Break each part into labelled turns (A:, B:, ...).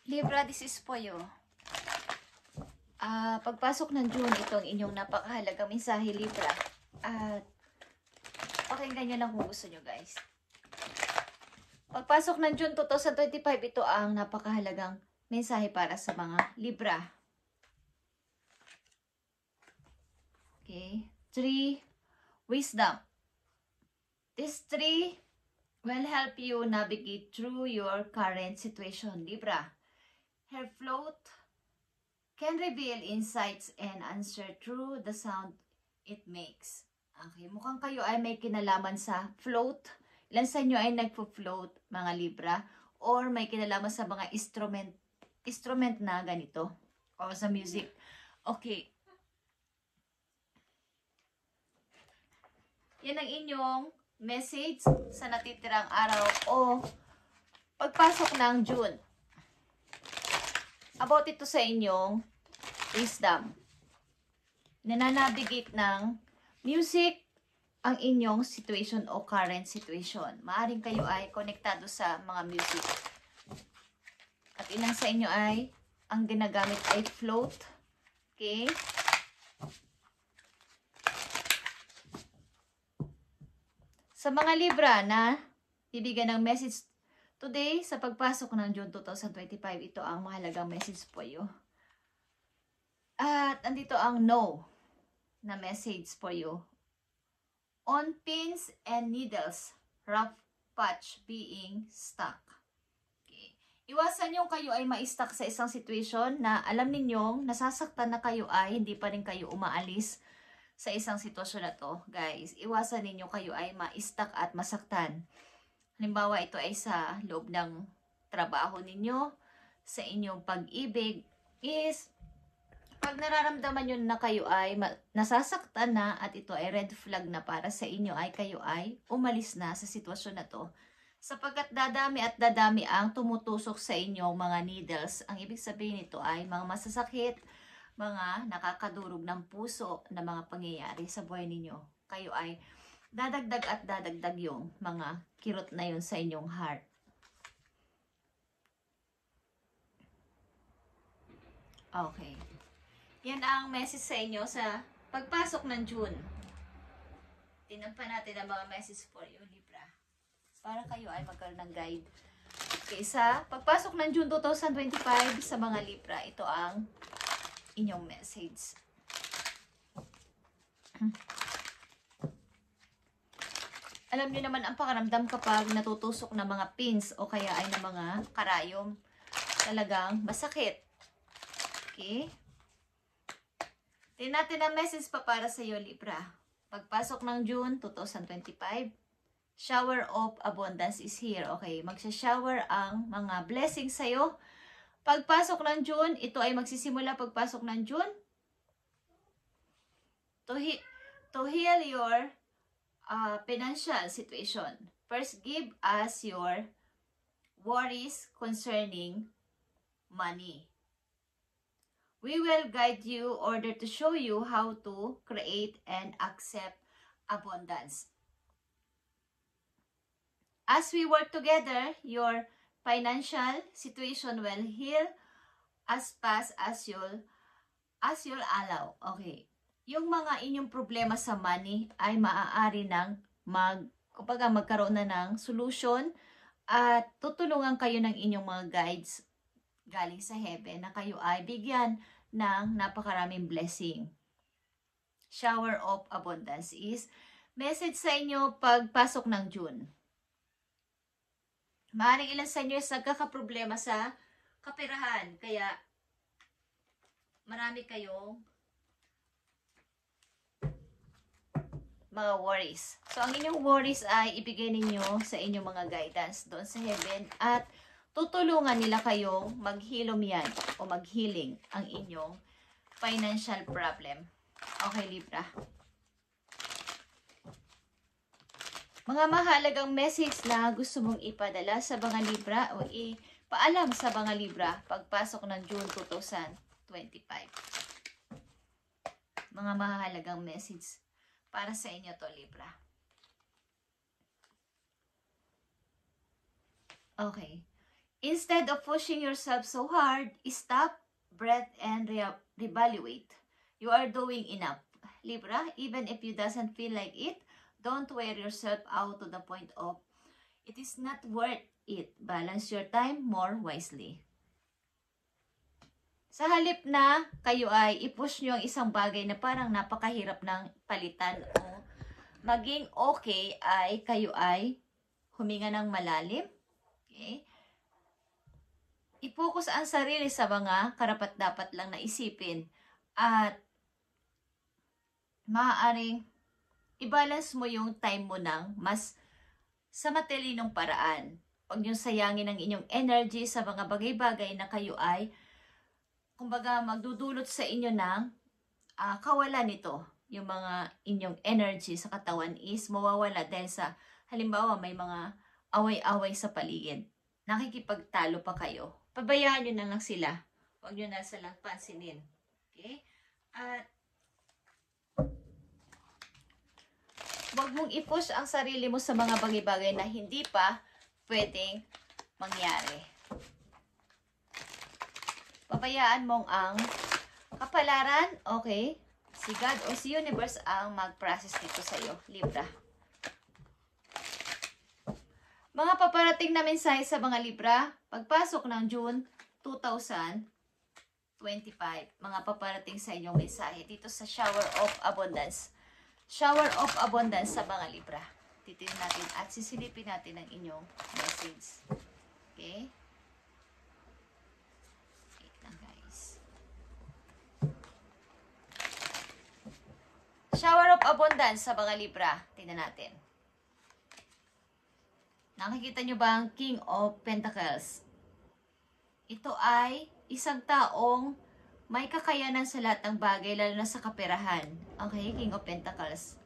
A: Libra, this is for you. Pagpasok ng June, itong inyong napakahalagang mensahe, Libra. At pakinggan nyo lang kung gusto nyo, guys. Pagpasok ng June 2025, ito ang napakahalagang mensahe para sa mga Libra. Okay. 3, wisdom. This 3 will help you navigate through your current situation, Libra. Her float can reveal insights and answer through the sound it makes. Okay, mukhang kayo ay may kinalaman sa float. Ilan sa inyo ay nagpo-float, mga Libra, or may kinalaman sa mga instrument na ganito, o sa music. Okay. Yan ang inyong message sa natitirang araw o pagpasok ng June. About ito sa inyong wisdom. Nananavigate ng music ang inyong situation o current situation. Maaring kayo ay konektado sa mga music. At ilan sa inyo ay ang ginagamit ay float. Okay? Sa mga Libra na bibigyan ng message today sa pagpasok ng June 2025, ito ang mahalagang message for you. At andito ang no na message for you. On pins and needles, rough patch being stuck. Okay. Iwasan yung kayo ay ma-stuck sa isang situation na alam ninyong nasasaktan na kayo ay hindi pa rin kayo umaalis sa isang sitwasyon na to. Guys, iwasan ninyo kayo ay ma-stuck at masaktan. Halimbawa, ito ay sa loob ng trabaho ninyo, sa inyong pag-ibig, is pag nararamdaman nyo na kayo ay nasasaktan na at ito ay red flag na para sa inyo ay kayo ay umalis na sa sitwasyon na to. Sapagkat dadami at dadami ang tumutusok sa inyong mga needles. Ang ibig sabihin nito ay mga masasakit, mga nakakadurog ng puso na mga pangyayari sa buhay ninyo. Kayo ay dadagdag at dadagdag yung mga kirot na yun sa inyong heart. Okay. Yan ang message sa inyo sa pagpasok ng June. Tingnan pa natin ang mga message for you, Libra. Para kayo ay magkaroon ng guide. Okay, sa pagpasok ng June 2025 sa mga Libra, ito ang inyong message. Alam niyo naman ang pakaramdam kapag natutusok na mga pins o kaya ay na mga karayom. Talagang masakit. Okay? Tingnan natin ang message pa para sa iyo, Libra. Pagpasok ng June 2025, shower of abundance is here. Okay, magsha-shower ang mga blessings sa iyo. Pagpasok ng June, ito ay magsisimula pagpasok ng June to heal your financial situation. First, give us your worries concerning money. We will guide you in order to show you how to create and accept abundance. As we work together, your financial situation will heal as fast as you'll allow. Okay. Yung mga inyong problema sa money ay maaari ng magkaroon na ng solution at tutulungan kayo ng inyong mga guides galing sa heaven na kayo ay bigyan ng napakaraming blessing. Shower of abundance is message sa inyo pagpasok ng June. Maaaring ilan sa inyo is nagkakaproblema sa kaperahan, kaya marami kayong mga worries. So, ang inyong worries ay ibigay ninyo sa inyong mga guidance doon sa heaven at tutulungan nila kayong maghilom yan o maghealing ang inyong financial problem. Okay, Libra. Mga mahalagang message na gusto mong ipadala sa mga Libra o ipaalam sa mga Libra pagpasok ng June 2025. Mga mahalagang message para sa inyo to, Libra. Okay. Instead of pushing yourself so hard, stop, breath, and reevaluate. You are doing enough. Libra, even if you doesn't feel like it, don't wear yourself out to the point of it is not worth it. Balance your time more wisely. Sa halip na kayo ay i-push nyo ang isang bagay na parang napakahirap ng palitan o maging okay, ay kayo ay huminga ng malalim. Okay? I-focus ang sarili sa mga karapat-dapat lang na isipin at maaaring i-balance mo yung time mo ng mas sa matalinong paraan. Huwag niyong sayangin ang inyong energy sa mga bagay-bagay na kayo ay kumbaga magdudulot sa inyo ng kawalan nito. Yung mga inyong energy sa katawan is mawawala dahil sa halimbawa may mga away-away sa paligid. Nakikipagtalo pa kayo. Pabayaan nyo na lang sila. Huwag nyo na silang pansinin. Okay? At huwag mong i-push ang sarili mo sa mga bagay-bagay na hindi pa pwedeng mangyari. Pabayaan mong ang kapalaran, okay? Si God o si Universe ang mag-process dito sa iyo, Libra. Mga paparating na mensahe sa mga Libra, pagpasok ng June 2025, mga paparating sa inyong mensahe dito sa Shower of Abundance. Shower of Abundance sa mga Libra. Titignan natin at sisilipin natin ang inyong message. Okay? Wait lang guys. Shower of Abundance sa mga Libra. Tingnan natin. Nakikita nyo ba ang King of Pentacles? Ito ay isang taong may kakayanan sa lahat ng bagay, lalo na sa kaperahan. Okay, King of Pentacles.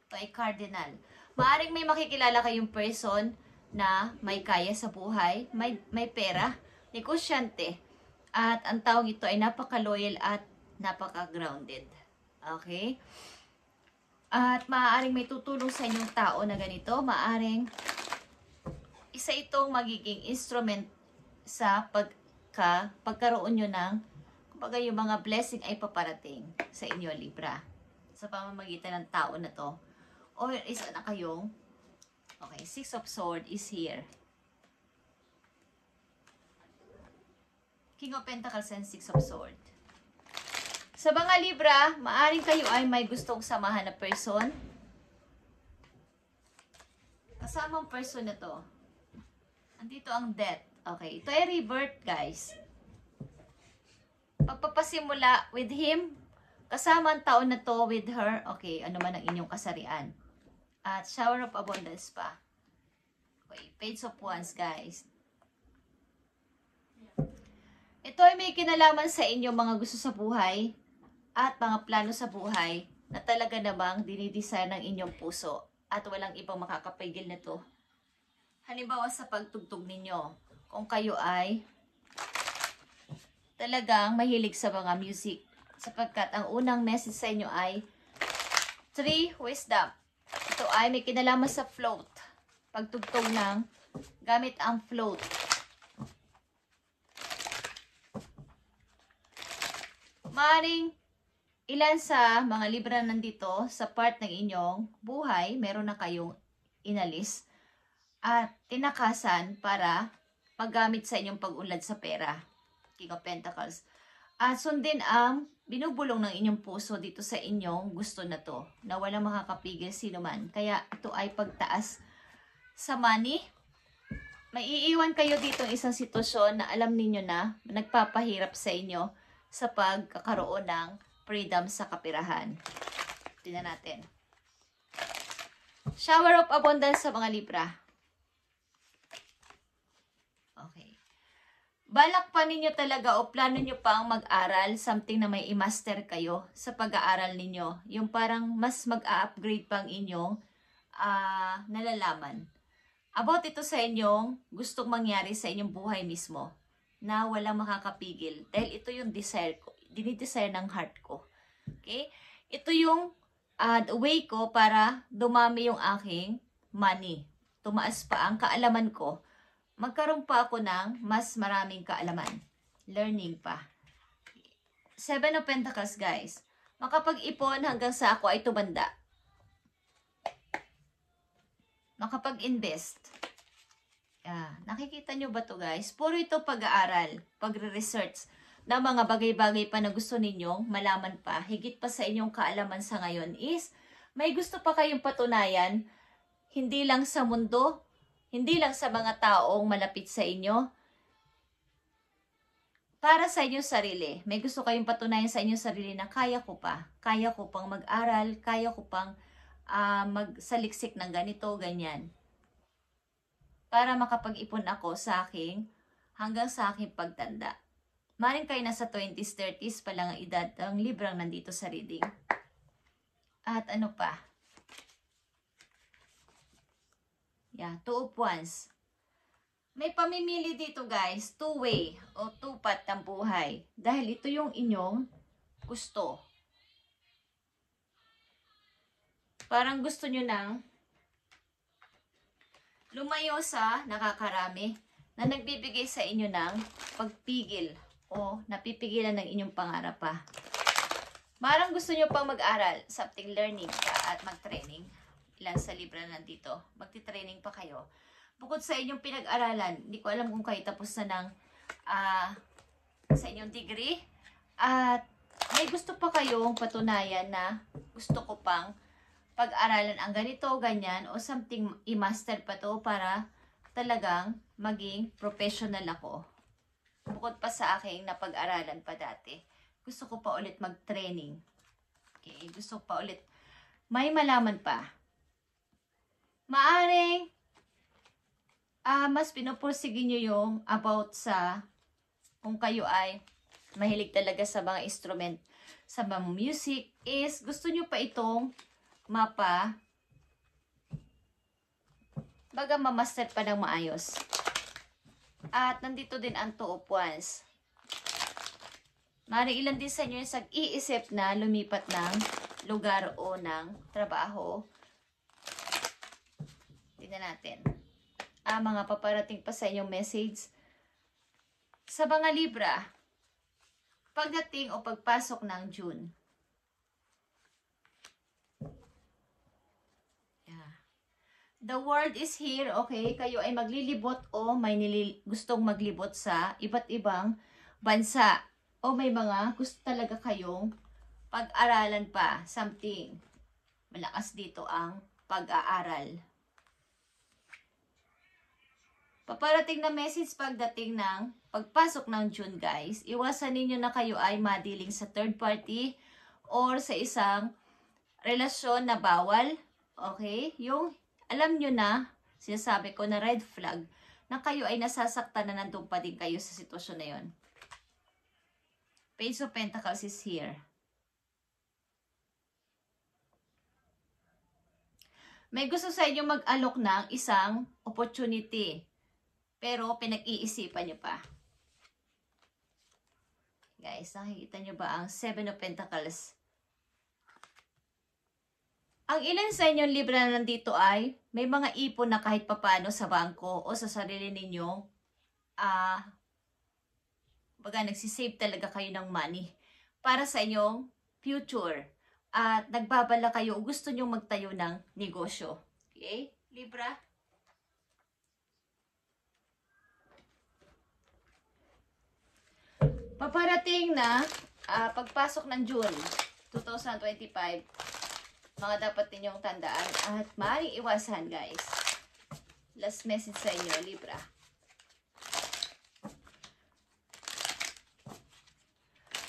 A: Ito ay Cardinal. Maaring may makikilala kayong person na may kaya sa buhay, may pera, negosyante. At ang taong ito ay napaka-loyal at napaka-grounded. Okay? At maaaring may tutulong sa inyong tao na ganito. Maaaring isa itong magiging instrument sa pagkaroon nyo ng kumbaga yung mga blessing ay paparating sa inyo, Libra. Sa pamamagitan ng tao na to. Or isa na kayong, okay, Six of Swords is here. King of Pentacles and Six of Swords. Sa mga Libra, maaring kayo ay may gustong samahan na person. Kasamang person na to. Andito ang death. Okay, ito ay rebirth, guys. Pagpapasimula with him, kasama ang taon na to with her, okay, ano man ang inyong kasarian. At Shower of Abundance pa. Okay, Page of Wands, guys. Ito ay may kinalaman sa inyong mga gusto sa buhay at mga plano sa buhay na talaga namang dinidesign ng inyong puso at walang ibang makakapigil nito. Halimbawa sa pagtugtog ninyo, kung kayo ay talagang mahilig sa mga music, sapagkat ang unang message sa inyo ay 3 Wisdom. Ito ay may kinalaman sa float. Pagtugtog ng gamit ang float. Maring ilan sa mga Libra nandito sa part ng inyong buhay, meron na kayong inalis at tinakasan para paggamit sa inyong pag-unlad sa pera. King of Pentacles. At sundin ang binubulong ng inyong puso dito sa inyong gusto na to, na walang makakapigil sino man. Kaya ito ay pagtaas sa money. May iiwan kayo dito ng isang sitwasyon na alam ninyo na nagpapahirap sa inyo sa pagkakaroon ng freedom sa kapirahan. Tingnan natin. Shower of Abundance sa mga Libra. Okay. Balak pa ninyo talaga o plano nyo pang mag-aral, something na may i-master kayo sa pag-aaral ninyo. Yung parang mas mag-upgrade pang inyong nalalaman. About ito sa inyong gustong mangyari sa inyong buhay mismo na walang makakapigil. Dahil ito yung desire ko, dinidesire ng heart ko. Okay? Ito yung way ko para dumami yung aking money. Tumaas pa ang kaalaman ko magkaroon pa ako ng mas maraming kaalaman. Learning pa. Seven of Pentacles, guys. Makapag-ipon hanggang sa ako ay tumanda. Makapag-invest. Nakikita nyo ba to, guys? Puro ito pag-aaral, pagre-research na mga bagay-bagay pa na gusto ninyong malaman pa. Higit pa sa inyong kaalaman sa ngayon is may gusto pa kayong patunayan, hindi lang sa mundo, hindi lang sa mga taong malapit sa inyo, para sa inyong sarili. May gusto kayong patunayan sa inyong sarili na kaya ko pa. Kaya ko pang mag-aral, kaya ko pang magsaliksik ng ganito, ganyan. Para makapag-ipon ako sa aking, hanggang sa aking pagtanda. Maring kayo nasa 20s, 30s pa lang ang edad, ang librang nandito sa reading. At ano pa? Two of Wands. May pamimili dito, guys, two-way o two-path ng buhay. Dahil ito yung inyong gusto. Parang gusto nyo nang lumayo sa nakakarami na nagbibigay sa inyo ng pagpigil o napipigilan ng inyong pangarap pa. Parang gusto nyo pang mag-aral, something learning pa at mag-training. Ilan sa libra nandito, magti-training pa kayo. Bukod sa inyong pinag-aralan, hindi ko alam kung kayo tapos na ng sa inyong degree. At may gusto pa kayong patunayan na gusto ko pang pag-aralan ang ganito, ganyan, o something i-master pa to para talagang maging professional ako. Bukod pa sa aking napag-aralan pa dati. Gusto ko pa ulit mag-training. Okay, gusto ko pa ulit may malaman pa. Maaring mas pinupursige nyo yung about sa kung kayo ay mahilig talaga sa mga instrument, sa mga music, is gusto nyo pa itong mapa baga mamaster pa ng maayos. At nandito din ang Two of Wands. Maring ilan din sa inyo yung iisip na lumipat ng lugar o ng trabaho. Tingnan natin. Mga paparating pa sa inyong message. Sa mga Libra, pagdating o pagpasok ng June. The world is here, okay? Kayo ay maglilibot o may gustong maglibot sa iba't ibang bansa. O may mga gusto talaga kayong pag-aralan pa, something. Malakas dito ang pag-aaral. Paparating na message pagdating ng pagpasok ng June, guys. Iwasan ninyo na kayo ay madiling sa third party or sa isang relasyon na bawal. Okay? Yung alam nyo na, sinasabi ko na red flag, na kayo ay nasasaktan na nandun pa din kayo sa sitwasyon na yon. Page of Pentacles is here. May gusto sa inyo mag-alok ng isang opportunity. Pero pinag-iisipan nyo pa. Guys, nakikita nyo ba ang Seven of Pentacles? Ang ilan sa inyong Libra na nandito ay may mga ipon na kahit papano sa bangko o sa sarili ninyo. Baga nagsisave talaga kayo ng money para sa inyong future. At nagbabala kayo o gusto nyo magtayo ng negosyo. Okay? Libra? Paparating na pagpasok ng June 2025, mga dapat ninyong tandaan at maaaring iwasan, guys. Last message sa inyo, Libra.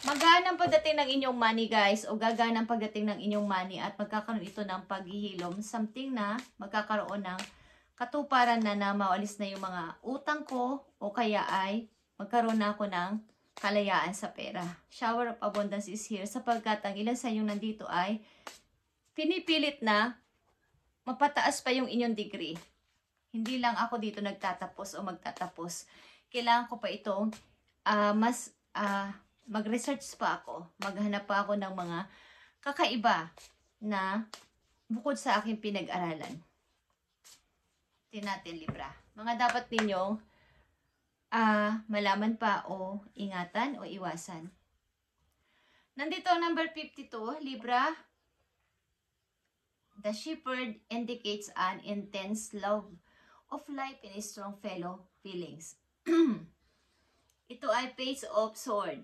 A: Magaan ang pagdating ng inyong money, guys, o gagaan ang pagdating ng inyong money at magkakaroon ito ng paghihilom. Something na magkakaroon ng katuparan na maalis na yung mga utang ko o kaya ay magkaroon na ako ng kalayaan sa pera. Shower of abundance is here sapagkat ang ilan sa inyong nandito ay pinipilit na mapataas pa yung inyong degree. Hindi lang ako dito nagtatapos o magtatapos. Kailangan ko pa itong mag-research pa ako. Maghanap pa ako ng mga kakaiba na bukod sa aking pinag-aralan. Tingnan natin, Libra. Mga dapat ninyong malaman pa o ingatan o iwasan. Nandito ang number 52, Libra. The shepherd indicates an intense love of life and strong fellow feelings. Ito ay Page of Sword.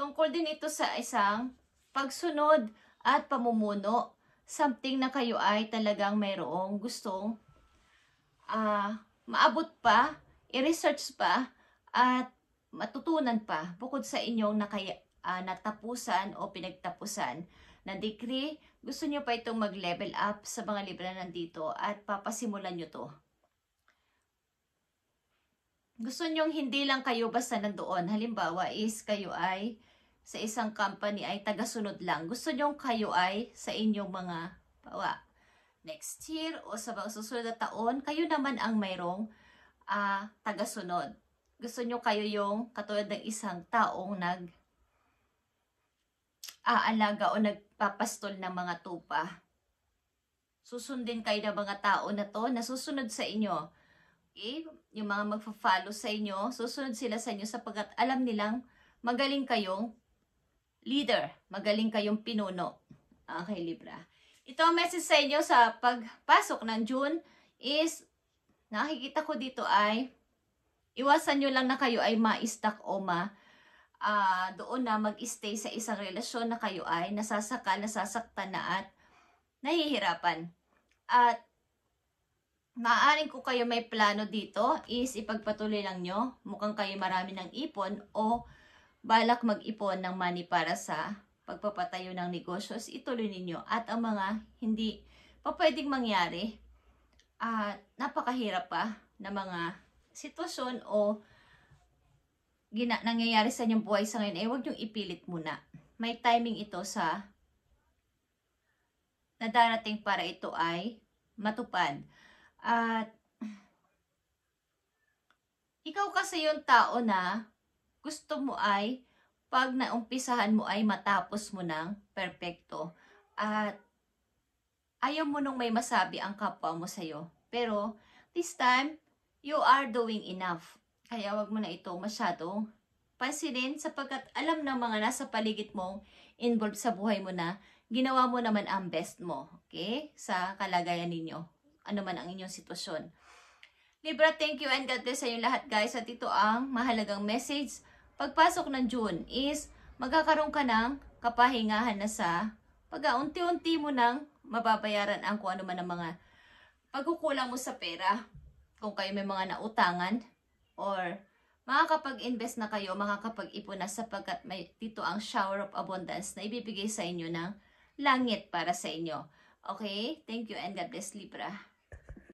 A: Tungkol din ito sa isang pagsunod at pamumuno. Something na kayo ay talagang mayroong gustong maabot pa, i-research pa, at matutunan pa bukod sa inyong natapusan o pinagtapusan na degree. Gusto nyo pa itong mag-level up sa mga Libra nandito at papasimulan nyo to. Gusto nyo hindi lang kayo basta nandoon. Halimbawa is kayo ay sa isang company ay tagasunod lang. Gusto nyo kayo ay sa inyong mga next year o sa mga susunod na taon, kayo naman ang mayroong tagasunod. Gusto nyo kayo yung katulad ng isang taong aalaga o nagpapastol ng mga tupa. Susundin kayo ng mga tao na to na susunod sa inyo. Okay? Yung mga magfa-follow sa inyo, susunod sila sa inyo sapagkat alam nilang magaling kayong leader, magaling kayong pinuno. Okay, Libra. Ito ang message sa inyo sa pagpasok ng June is, nakikita ko dito ay, iwasan nyo lang na kayo ay ma-stuck o doon na mag-stay sa isang relasyon na kayo ay nasasaktan na at nahihirapan. At maaaring kung kayo may plano dito is ipagpatuloy lang nyo. Mukhang kayo marami ng ipon o balak mag-ipon ng money para sa pagpapatayo ng negosyo, ituloy ninyo. At ang mga hindi pa pwedeng mangyari at napakahirap pa na mga sitwasyon o nangyayari sa inyong buhay sa ngayon, huwag niyong ipilit muna. May timing ito sa nadarating para ito ay matupad. At ikaw kasi yung tao na gusto mo ay pag naumpisahan mo ay matapos mo ng perpekto. At ayaw mo nung may masabi ang kapwa mo sa'yo. Pero this time, you are doing enough. Kaya wag mo na ito masyadong pansinin sapagkat alam ng mga nasa paligid mong involved sa buhay mo na ginawa mo naman ang best mo. Okay? Sa kalagayan ninyo. Ano man ang inyong sitwasyon. Libra, thank you and God bless sa inyo lahat, guys. At ito ang mahalagang message. Pagpasok ng June is magkakaroon ka ng kapahingahan na sa pag-unti-unti mo nang mababayaran ang kung ano man ang mga pagkukulang mo sa pera. Kung kayo may mga nautangan or makakapag-invest na kayo, makakapag-ipon na sapagkat may dito ang shower of abundance na ibibigay sa inyo ng langit para sa inyo. Okay? Thank you and God bless, Libra.